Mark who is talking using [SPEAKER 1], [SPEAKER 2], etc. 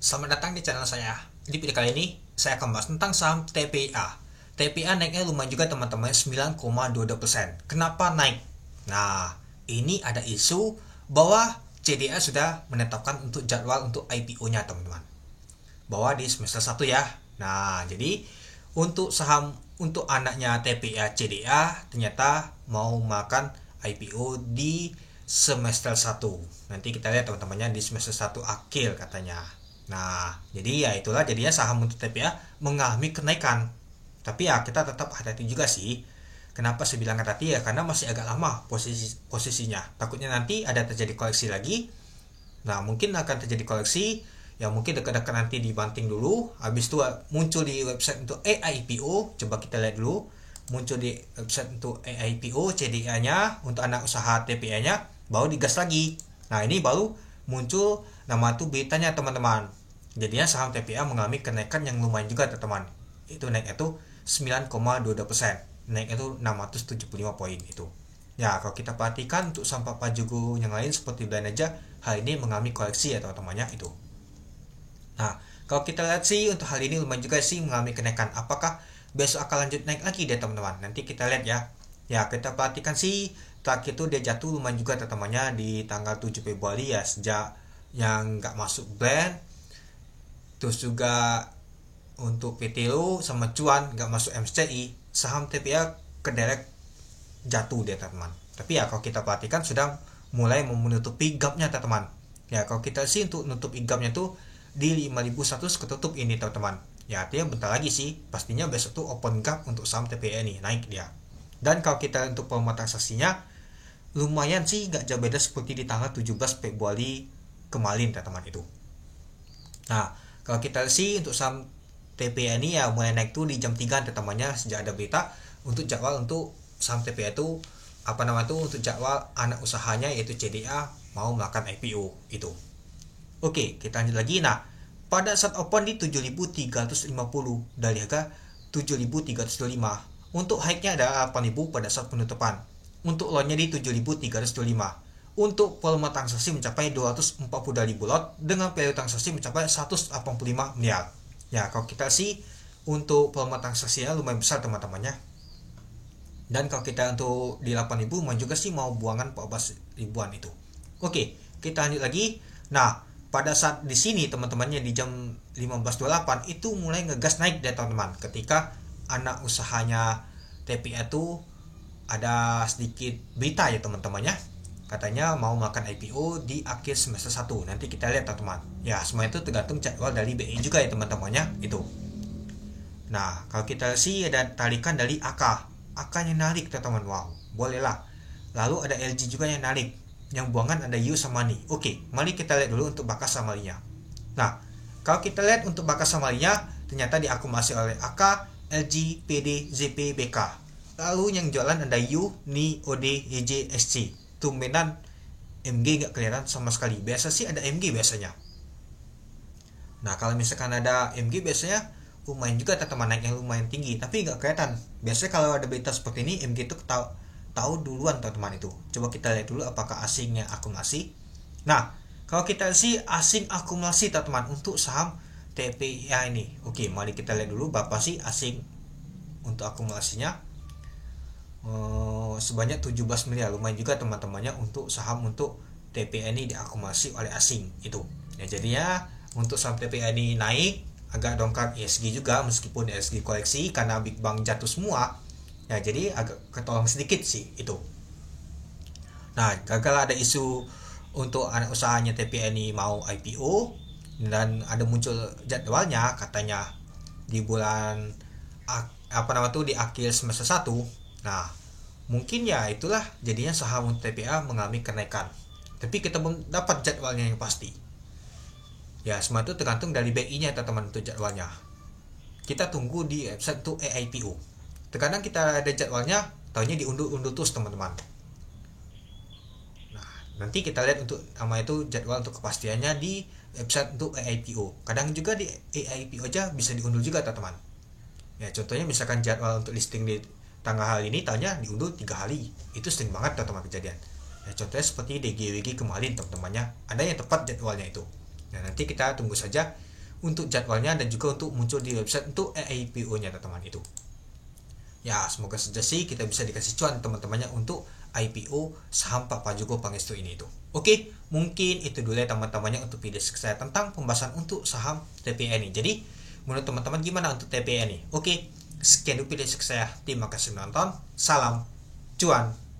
[SPEAKER 1] Selamat datang di channel saya. Di video kali ini, saya akan bahas tentang saham TPA. TPA naiknya lumayan juga teman-teman, 9,22%. Kenapa naik? Nah, ini ada isu bahwa CDA sudah menetapkan untuk jadwal untuk IPO-nya teman-teman. Bahwa di semester 1 ya. Nah, jadi untuk saham untuk anaknya TPA CDA ternyata mau makan IPO di semester 1. Nanti kita lihat teman-temannya di semester 1 akhir katanya. Nah, jadi ya itulah jadinya saham untuk TPA mengalami kenaikan. Tapi ya kita tetap hati-hati juga sih. Kenapa saya bilang hati-hati ya? Karena masih agak lama posisinya. Takutnya nanti ada terjadi koleksi lagi. Nah, mungkin akan terjadi koleksi. Ya mungkin dekat-dekat nanti dibanting dulu. Habis itu muncul di website untuk AIPO. Coba kita lihat dulu. Muncul di website untuk AIPO CDA-nya untuk anak usaha TPA-nya. Baru digas lagi. Nah, ini baru muncul nama itu beritanya teman-teman. Jadinya saham TPA mengalami kenaikan yang lumayan juga teman-teman. Itu naik itu 9,22%. Naik itu 675 poin itu. Ya, kalau kita perhatikan untuk saham Papajugo yang lain seperti Belanja, hal ini mengalami koleksi ya teman-temannya itu. Nah, kalau kita lihat sih untuk hal ini lumayan juga sih mengalami kenaikan. Apakah besok akan lanjut naik lagi deh teman-teman? Nanti kita lihat ya. Ya, kita perhatikan sih terakhir itu dia jatuh lumayan juga teman-temannya di tanggal 7 Februari ya, sejak yang nggak masuk brand. Terus juga untuk PTO sama cuan nggak masuk MSCI, saham TPA kederek jatuh dia teman-teman. Tapi ya kalau kita perhatikan sudah mulai menutupi gapnya teman-teman. Ya kalau kita sih untuk nutup gapnya tuh di 5100 ketutup ini teman-teman. Ya artinya bentar lagi sih pastinya besok tuh open gap untuk saham TPA ini naik dia. Dan kalau kita untuk volume transaksinya lumayan sih nggak jauh beda seperti di tanggal 17 Februari kemarin teman-teman itu. Nah, kalau kita sih untuk saham TPA ini ya mulai naik tuh di jam 3 teman-temannya sejak ada berita untuk jadwal untuk saham TPA itu untuk jadwal anak usahanya yaitu CDA mau melakukan IPO itu. Oke, kita lanjut lagi. Nah, pada saat open di 7.350 dari harga 7.325. Untuk high-nya ada 8.000 pada saat penutupan. Untuk low-nya di 7.325. Untuk volume transaksi mencapai 242.000 lot dengan value transaksi mencapai 185 miliar. Ya, kalau kita sih untuk volume transaksinya lumayan besar teman-temannya. Dan kalau kita untuk di 8.000 mau juga sih mau buangan 14 ribuan itu. Oke, kita lanjut lagi. Nah, pada saat di sini teman-temannya di jam 15.28 itu mulai ngegas naik deh teman-teman. Ketika anak usahanya TPA itu ada sedikit berita ya teman-temannya. Katanya mau makan IPO di akhir semester 1. Nanti kita lihat teman-teman. Ya, semua itu tergantung jadwal dari BI juga ya teman-temannya itu. Nah, kalau kita sih ada tarikan dari AK. AK-nya narik teman-teman. Wow, bolehlah. Lalu ada LG juga yang narik. Yang buangan ada U sama NI. Oke, mari kita lihat dulu untuk bakas samarinya. Nah, kalau kita lihat untuk bakas samarinya ternyata diakumulasi oleh AK, LG, PD, ZP, BK. Lalu yang jualan ada U, NI, OD, EJ, SC. Tumbenan MG nggak kelihatan sama sekali. Biasa sih ada MG biasanya. Nah kalau misalkan ada MG biasanya lumayan juga teman-teman naik yang lumayan tinggi, tapi nggak kelihatan. Biasanya kalau ada berita seperti ini MG itu tahu duluan teman-teman itu. Coba kita lihat dulu apakah asingnya akumulasi. Nah kalau kita sih asing akumulasi teman-teman untuk saham TPA ini. Oke, mari kita lihat dulu berapa sih asing untuk akumulasinya. Sebanyak 17 miliar, lumayan juga teman-temannya untuk saham untuk TPA ini diakumulasi oleh asing itu. Ya jadinya untuk saham TPA ini naik agak dongkrak ESG juga meskipun ESG koleksi karena Big Bang jatuh semua. Ya jadi agak ketolong sedikit sih itu. Nah, gagal ada isu untuk anak usahanya TPA ini mau IPO dan ada muncul jadwalnya katanya di bulan di akhir semester 1. Nah, mungkin ya itulah jadinya saham TPA mengalami kenaikan. Tapi kita belum dapat jadwalnya yang pasti. Ya, semua itu tergantung dari BI-nya teman-teman untuk jadwalnya. Kita tunggu di website untuk AIPO. Terkadang kita ada jadwalnya, tahunya diundur-undur terus teman-teman. Nah, nanti kita lihat untuk nama itu jadwal untuk kepastiannya di website untuk AIPO. Kadang juga di AIPO aja bisa diundur juga teman-teman. Ya, contohnya misalkan jadwal untuk listing di tanggal hari ini tanya diundur 3 hari. Itu sering banget teman-teman kejadian. Ya, contohnya seperti DGWG kemarin teman-temannya ada yang tepat jadwalnya itu. Nah nanti kita tunggu saja untuk jadwalnya dan juga untuk muncul di website untuk IPO-nya teman-teman itu. Ya, semoga saja sih kita bisa dikasih cuan teman-temannya untuk IPO saham Pak Prajogo Pangestu ini itu. Oke, mungkin itu dulu ya teman-temannya untuk video saya tentang pembahasan untuk saham TPA ini. Jadi, menurut teman-teman gimana untuk TPA ini? Oke, sekian dulu video saya. Terima kasih menonton. Salam cuan.